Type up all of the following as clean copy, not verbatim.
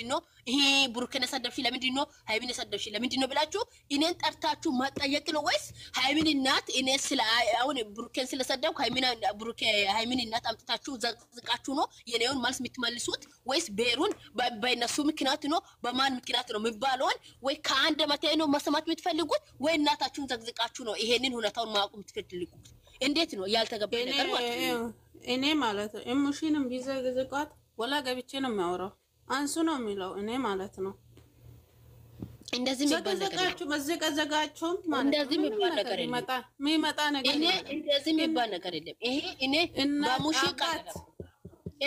ለምንድነው ይሄ ብሩክን ሰደብሽ ለምንድነው ሃይሚን ሰደብሽ ለምንድነው ብላችሁ እኔን ጠርታችሁ ማጠየቅ ነው ወይስ ሃይሚን እናት እኔ ስለ አሁን ብሩክን ስለሰደብኩ ሃይሚን እናት አምጥታችሁ ዘቅዝቃችሁ ነው የኔውን መልስ የምትመልሱት ወይስ ቤሩን በእነሱ ምክንያት ነው በማን ምክንያት ነው የሚባለውን ወይ ከአንድ መቴ ነው መስማት የምትፈልጉት ወይ እናታችሁን ዘቅዝቃችሁ ነው ይሄንን ሁኔታውን ማወቅ የምትፈልጉት? እንዴት ነው ያልተገባ ነገር ማለት ነው? እኔ ማለት ነው እሙሽንም ቢዘቅዝቋት ወላ ገብቼ ነው የሚያወራው አንሱ ነው የሚለው እኔ ማለት ነው። እንደዚህ የሚባል ነገር መዘቀዘቃችሁ ማለት እንደዚህ የሚባል ነገር የለም። የሚመጣ ነገር እኔ እንደዚህ የሚባል ነገር የለም። ይሄ እኔ በሙሽ ቃል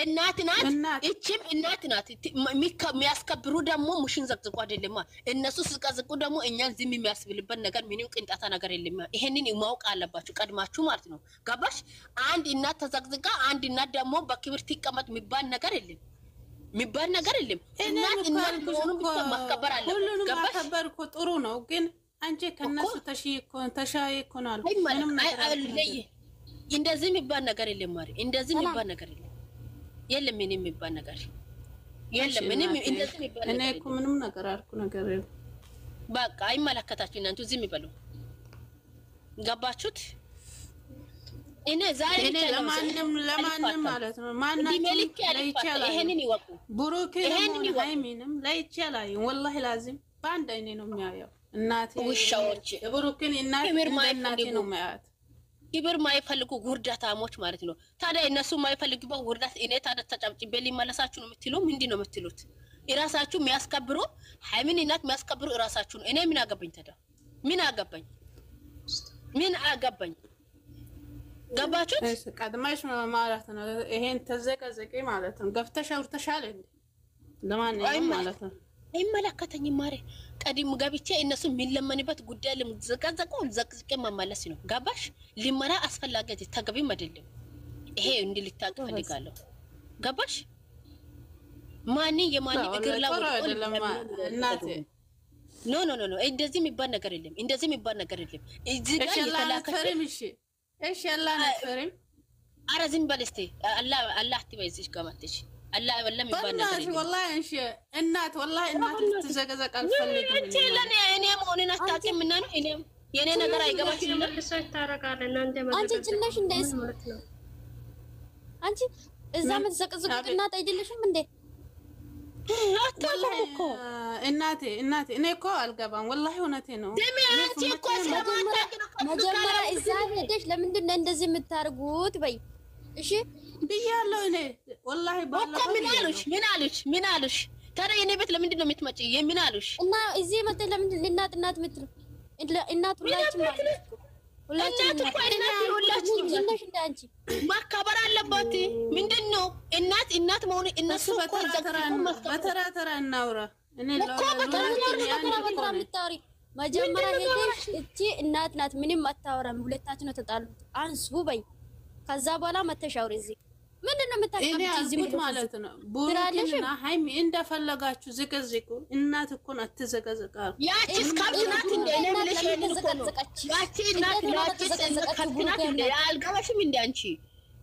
እናት ናት እቺም እናት ናት። የሚያስከብሩ ደግሞ ሙሽን ዘቅዝቁ አይደለም እነሱ ሲዘቅዝቁ ደግሞ እኛን ዝም የሚያስብልበት ነገር ምንም ቅንጣታ ነገር የለም። ይሄንን ማወቅ አለባችሁ ቀድማችሁ ማለት ነው። ገባሽ? አንድ እናት ተዘቅዝቃ አንድ እናት ደግሞ በክብር ትቀመጥ የሚባል ነገር የለም። የሚባል ነገር የለም። እናት ሆኖ ማከበር አለ። ሁሉንም ማከበር እኮ ጥሩ ነው፣ ግን አንቺ ከነሱ ተሻይኮናል ምንም ነገር እንደዚህ የሚባል ነገር የለም። ማሪ እንደዚህ የሚባል ነገር የለም። የለም ምንም የሚባል ነገር የለም። ምንም እንደዚህ የሚባል ነገር እኔ እኮ ምንም ነገር አልኩ ነገር የለም። በቃ አይመለከታችሁ እናንተ ዝም ይበሉ። ገባችሁት? እኔ ዛሬ ለማንም ማለት ነው ማንንም ለይቻላል። ይሄንን ይወቁ። ብሩክንም ሃይሚንም ለይቻላል። ወላሂ ላዚም ባንድ አይኔ ነው የሚያየው። እናቴ ውሻዎች ብሩክን እናቴ ነው የሚያያት። ክብር ማይፈልጉ ጉርዳታሞች ማለት ነው። ታዲያ እነሱ ማይፈልጉበት ጉርዳት እኔ ታዲያ ተጨብጭቤ ሊመለሳችሁ ነው የምትሉ ምንድን ነው የምትሉት? እራሳችሁ የሚያስከብሩ ሃይሚን እናት የሚያስከብሩ እራሳችሁ ነው። እኔ ምን አገባኝ ታዲያ? ምን አገባኝ? ገባችሁት? ቀድማሽ ማለት ነው ይሄን ተዘቀዘቂ ማለት ነው። ገፍተሽ አውርተሻል እንዴ? ለማንኛውም ማለት ነው አይመለከተኝም። ማሬ ቀድም ገብቼ እነሱ የሚለመንበት ጉዳይ ለምዘቀዘቁ ዘቅዝቄ መመለስ ነው። ገባሽ? ሊመራ አስፈላጊ ተገቢም አይደለም። ይሄ እንድልታቅ ፈልጋለሁ። ገባሽ? ማን የማን እግር ላይ አይደለም እናቴ ኖ እንደዚህ የሚባል ነገር የለም። እንደዚህ የሚባል ነገር የለም። እዚህ ጋር የተላከፈርምሽ እሺ አላህ ነፈረም አረዝም በለስቴ አላህ ትበይዝሽ ገመትሽ አላህ ወለም ይባል ነገር ነው። ወላሂ እሺ እናት ወላሂ እናት ልትዘቀዘቅ አልፈልግም። እንዴ ለኔ እኔ መሆኔን አታውቂም እና ነው እኔ የኔ ነገር አይገባችም። መልሰው ይታረቃል። እናንተ አንቺ ጭለሽ እንደዚህ ማለት ነው። አንቺ እዛ የምትዘቀዝቁት እናት አይደለሽም እንዴ? አታውቁ እናቴ እኔ እኮ አልገባም። ወላሂ እውነቴ ነው። አንቺ እኮ ስለማታውቂ ነው። መጀመሪያ እዛ ሄደሽ ለምንድን ነው እንደዚህ የምታርጉት? በይ እሺ ብያለሁ እኔ ወላሂ ባላህ ምን አሉሽ? ታዲያ የኔ ቤት ለምንድን ነው የምትመጪ? ምን አሉሽ? እና እዚህ መጥተሽ ለምንድን እናት የምትሉ እናት ሁላችንም ማከበር አለባት። ምንድን ነው እናት መሆኑ እነሱ በተራ እናውራ። እኔ መጀመሪያ ሄደሽ እቺ እናት ናት ምንም አታወራም፣ ሁለታችን ነው ተጣሉት አንሱ በይ። ከዛ በኋላ መተሽ አውሪ። እዚህ ምንድነው የምታከብሩት? እዚህ ማለት ነው ቡራልና ሃይሚ እንደፈለጋችሁ ዝቅዝቁ። እናት እኮ ነው አትዘቀዘቃሉ። ያቺስ ካብናት እንደ እኔ ብለሽ ተዘቀዘቀች። ያቺ እናት ካብናት እንደ አልገባሽም እንደ አንቺ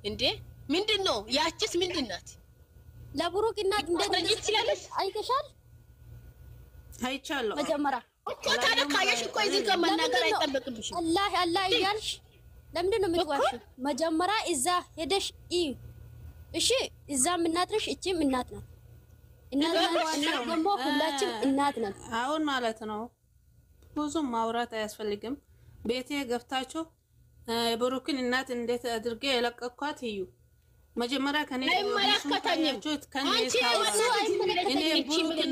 እንደ ምንድነው ያቺስ ምንድናት? ለብሩክ እናት እንደዚህ ይችላልሽ አይተሻል? አይቻለሁ መጀመሪያ እኮ ታዲያ ካየሽ እኮ እዚህ ጋር መናገር አይጠበቅብሽም። አላህ እያልሽ ለምንድን ነው የምትዋሺው? መጀመሪያ እዛ ሄደሽ እሺ እዛም እናት ነሽ እቺም እናት ናት። እናት ደግሞ ሁላችንም እናት ናት። አሁን ማለት ነው ብዙም ማውራት አያስፈልግም። ቤቴ ገብታችሁ ብሩክን እናት እንዴት አድርጌ የለቀኳት እዩ። መጀመሪያ ከኔ አይመለከተኝም። እኔ ብሩክን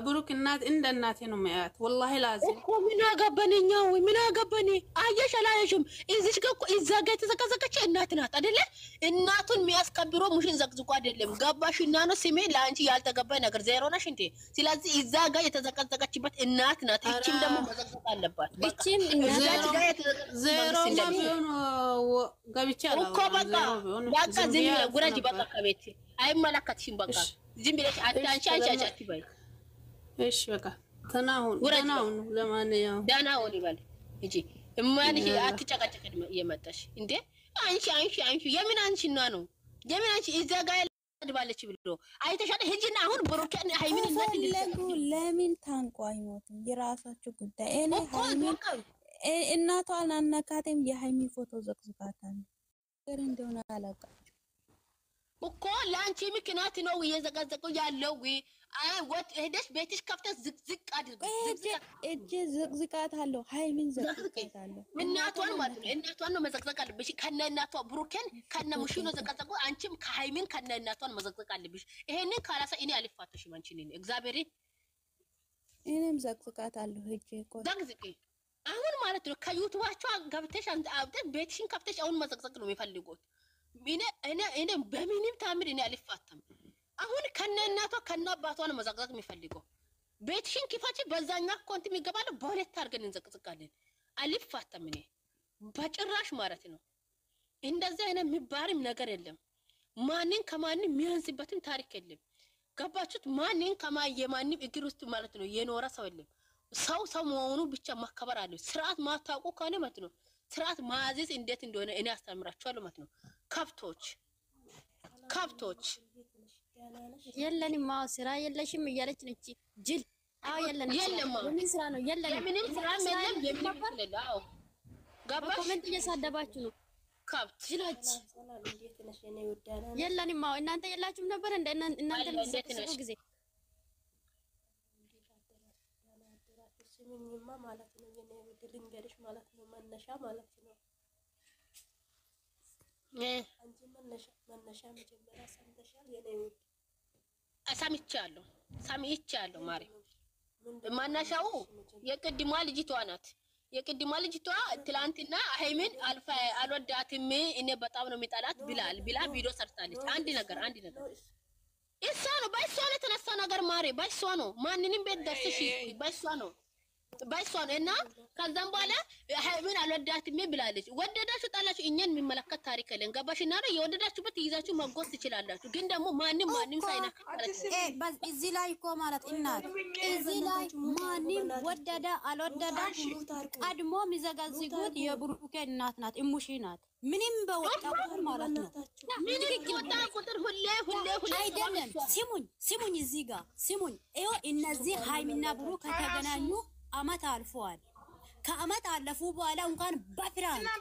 ብሩክ እናት እንደ እናቴ ነው የሚያያት። ወላሂ ላዚም እኮ ምን አገባነኛው ምን አገባኔ? አየሽ አላየሽም? እዚሽ ጋር እኮ እዛ ጋር የተዘቀዘቀች እናት ናት አይደለ? እናቱን የሚያስከብረው ሙሽን ዘቅዝቆ አይደለም። ገባሽ? እና ነው ስሜ ለአንቺ ያልተገባ ነገር ዜሮ ነሽ እንዴ? ስለዚህ እዛ ጋር የተዘቀዘቀችበት እናት ናት። እቺም ደግሞ መዘቅዘቅ አለባት። እቺም እናት ዜሮ ቢሆን ገብቻ አላው እኮ በቃ ዝም ጉራጅ በቃ ከቤት አይመለከትሽም በቃ ዝም ብለሽ አንቺ አትበይ። እሺ በቃ ተናሁን ለማንኛውም ደህና ሁን ይበል እንጂ እማንሽ አትጨቃጨቅም እየመጣሽ እንዴ አንቺ የምን አንቺ ነው የምን አንቺ እዛ ጋር ተሰድባለች ብሎ አይተሻለ ሂጂና አሁን ብሩኬን ሃይሚን ፈለጉ ለምን ታንቆ አይሞትም? የራሳችሁ ጉዳይ። እኔ ሃይሚን እናቷን አነካቴም የሃይሚ ፎቶ ዘቅዝቃታል ገር እንደሆነ አላውቃችሁ እኮ ላንቺ ምክንያት ነው እየዘቀዘቀው ያለው ወጥ ሄደሽ ቤትሽ ከፍተሽ ዝቅዝቅ አድርገ እጄ ዘቅዝቃታለሁ ሃይሚን ዘቅዝቃታለሁ እናቷን ማለት ነው እናቷን ነው መዘቅዘቅ አለብሽ ከነ እናቷ ብሩኬን ከነ ሙሺ ነው ዘቀዘቀው አንቺም ከሃይሚን ከነ እናቷን መዘቅዘቅ አለብሽ ይሄንን ካላሳ እኔ አልፋተሽም አንቺ ነኝ እግዚአብሔር እኔም ዘቅዝቃታለሁ እጄ እኮ ዘቅዝቂ አሁን ማለት ነው ከዩቲዩባቸው ገብተሽ አንተ አብተሽ ቤትሽን ከፍተሽ አሁን መዘቅዘቅ ነው የሚፈልጉት እኔ በምንም ታምር እኔ አልፋተም አሁን ከነ እናቷ ከነ አባቷ ነው መዘቅዘቅ የሚፈልገው ቤትሽን ክፈቺ በዛኛ ኮንት የሚገባለው በሁለት አድርገን እንዘቅዝቃለን አልፋተም እኔ በጭራሽ ማለት ነው እንደዛ አይነት የሚባርም ነገር የለም ማንን ከማን የሚያንስበትም ታሪክ የለም ገባችሁት ማንን የማንም እግር ውስጥ ማለት ነው የኖረ ሰው የለም ሰው መሆኑ ብቻ ማከበር አለው ስርዓት ማታውቁ ከሆነ ማለት ነው ስርዓት ማዘዝ እንዴት እንደሆነ እኔ አስተምራችኋለሁ ማለት ነው ከብቶች የለንም ስራ የለሽም እያለች ነች ጅል የለም ምን ስራ ነው ምንም ስራ የለም የምንፈልገው ገባሽ ኮሜንት እየሳደባችሁ ነው ከብት ጅሎች የለንም እናንተ የላችሁም ነበር እንደ እናንተ ለሰጡ ጊዜ ምንማ ማለት ነው የኔ ውድ ልንገርሽ ማለት ነው መነሻ ማለት ነው አንቺ መነሻ መጀመሪያ ሰምተሻል የኔ ውድ ሰምቻለሁ ማሪ መነሻው የቅድሟ ልጅቷ ናት የቅድሟ ልጅቷ ትላንትና ሃይሚን አልወዳትም እኔ በጣም ነው የሚጠላት ብላ ቪዲዮ ሰርታለች አንድ ነገር እሷ ነው በእሷ ነው የተነሳ ነገር ማሪ በእሷ ነው ማንንም ቤት ደርሰሽ በእሷ ነው እና ከዛም በኋላ ሃይሚን አልወዳትም ብላለች ወደዳችሁ ጣላችሁ እኛን የሚመለከት ታሪክ የለን ገባሽና ነው የወደዳችሁበት ይዛችሁ መጎስ ትችላላችሁ ግን ደግሞ ማንንም ሳይነካ ማለት እዚህ ላይ እኮ ማለት እናት እዚህ ላይ ማንንም ወደዳ አልወደዳ ቀድሞ የሚዘጋዝጉት የብሩኬ እናት ናት እሙሺ ናት ምንም በወጣው ማለት ነው ምንም ወጣ ቁጥር ሁሌ አይደለም ሲሙኝ እዚህ ጋር ሲሙኝ ይሄ እነዚህ ሃይሚና ብሩክ ከተገናኙ አመት አልፈዋል ከአመት አለፉ በኋላ እንኳን በፍራንክ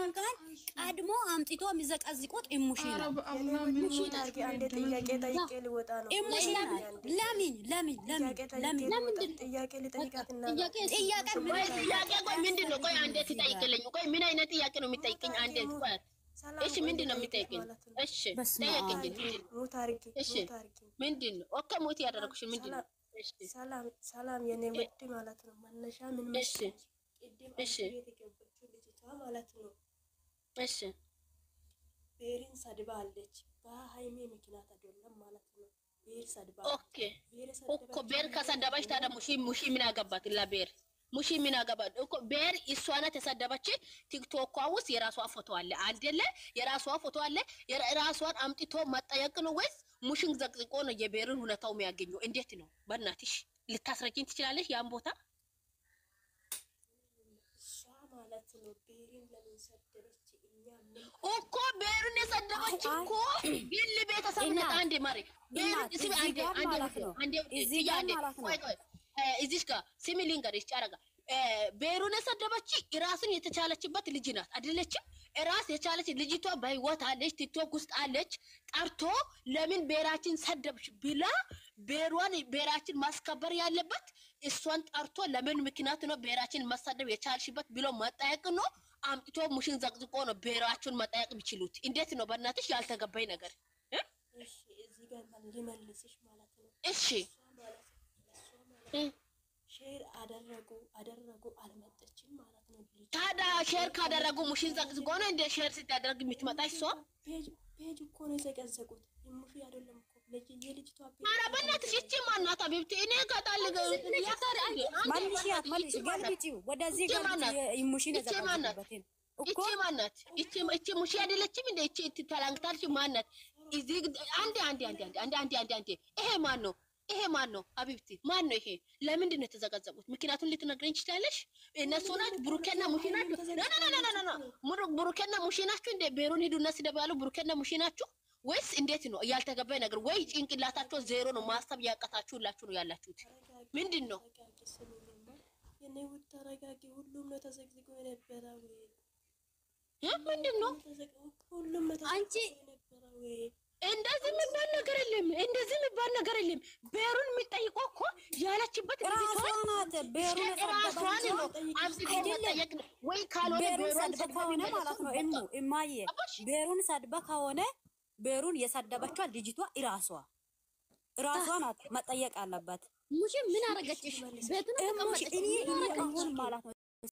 እንኳን ቀድሞ አምጥቶ የሚዘቀዝቁት እሙሺ ነው አንዴ ጥያቄ ጠይቄ ልወጣ ነው እሙሺ ለምን ጥያቄ ልጠይቃትና ጥያቄ ቆይ ምንድነው ቆይ አንዴ ትጠይቅልኝ ቆይ ምን አይነት ጥያቄ ነው የሚጠይቅኝ አንዴ ቆይ እሺ ምንድነው የሚጠይቅኝ እሺ ጠይቅኝ እሺ ምንድነው ኦኬ ሞት ያደረኩሽ ምንድነው ሰላም የኔ ውድ ማለት ነው መነሻ ምን መሰለሽ እሺ የተገበችው ልጅቷ ማለት ነው እሺ ቤሪን ሰድባለች በሃይሚ ምክንያት አይደለም ማለት ነው ቤር ሰድባ ኦኬ ቤር ከሰደባች ታዲያ ሙሺ ምን አገባት ለቤር ሙሺ ምን አገባት እኮ ቤር እሷ ናት ተሰደበች ቲክቶክ ውስጥ የራሷ ፎቶ አለ አይደለ የራሷ ፎቶ አለ የራሷን አምጥቶ መጠየቅ ነው ወይስ ሙሽን ዘቅዝቆ ነው የቤርን ሁለታው የሚያገኘው እንዴት ነው በእናትሽ ልታስረጂኝ ትችላለሽ ያን ቦታ እሷ ማለት ነው ቤሪን ለምን ሰደበች እኛ እኮ ቤርን የሰደበች እኮ ግል ቤተሰብ ናት አንዴ ማሪ ቤርን ሲቢ አንዴ እዚህ ጋር ሲሚ ሊንገርሽ ጫረጋ ቤሩን የሰደበች ራስን የተቻለችበት ልጅ ናት አይደለችም ራስ የቻለች ልጅቷ በህይወት አለች ቲክቶክ ውስጥ አለች ጠርቶ ለምን ቤራችን ሰደብሽ ብላ ቤራችን ማስከበር ያለበት እሷን ጠርቶ ለምን ምክንያት ነው ቤራችን መሰደብ የቻልሽበት ብሎ መጠየቅ ነው አምጥቶ ሙሽን ዘቅዝቆ ነው ቤራችን መጠየቅ የሚችሉት እንዴት ነው በእናትሽ ያልተገባኝ ነገር እሺ እዚህ ጋር ልመልስሽ ማለት ነው እሺ ሼር አደረጉ አልመጣችም ማለት ነው ታዲያ ሼር ካደረጉ ሙሽን ዘቅዝቆ ነው እንደ ሼር ሲያደርግ የምትመጣ እሷ ፔጅ እኮ ነው የዘቀዘቁት ሙሽ አይደለም እኮ የልጅቷ ፔጅ ኧረ በእናትሽ እቺ ማናት አቢብቲ እኔ ጋጣል ያታሪ ማንሽ ገልብጪው ወደዚህ ገልብጪ ሙሽ ነው ዘቀዘቁበት እቺ ማናት እቺ ሙሽ አይደለችም እንደ እቺ ተላንግታልሽ ማናት እዚህ አንዴ ይሄ ማን ነው አቢብቲ ማን ነው ይሄ ለምንድን ነው የተዘቀዘቁት ምክንያቱም ልትነግረኝ ትችላለሽ እነሱ ናቸው ብሩኬና ሙሺ ናቸው ብሩኬና ሙሺ ናቸው እንደ ቤሩን ሄዱና ስደባሉ ብሩኬና ሙሺ ናቸው ወይስ እንዴት ነው? ያልተገባኝ ነገር ወይ ጭንቅላታቸው ዜሮ ነው፣ ማሰብ ያቀታችሁላችሁ ነው ያላችሁት? ምንድን ነው? የኔ ውድ ተረጋጊ። ሁሉም ነው ተዘግዝጎ የነበረው። ምንድን ነው? ሁሉም አንቺ እንደዚህ የሚባል ነገር የለም። እንደዚህ የሚባል ነገር የለም። ቤሩን የሚጠይቀው እኮ ያለችበት ራሷን ናት። ቤሩን ራሷን ነው አምጥቶ መጠየቅ ነው ወይ ካልሆነ ቤሩን ሰድባ ከሆነ ማለት ነው። እማዬ ቤሩን ሰድባ ከሆነ ቤሩን የሰደበችው ልጅቷ ራሷ ናት መጠየቅ አለባት። ሙሽ ምን አረገችሽ? ቤቱን ተቀመጠች። እኔ አሁን ማለት ነው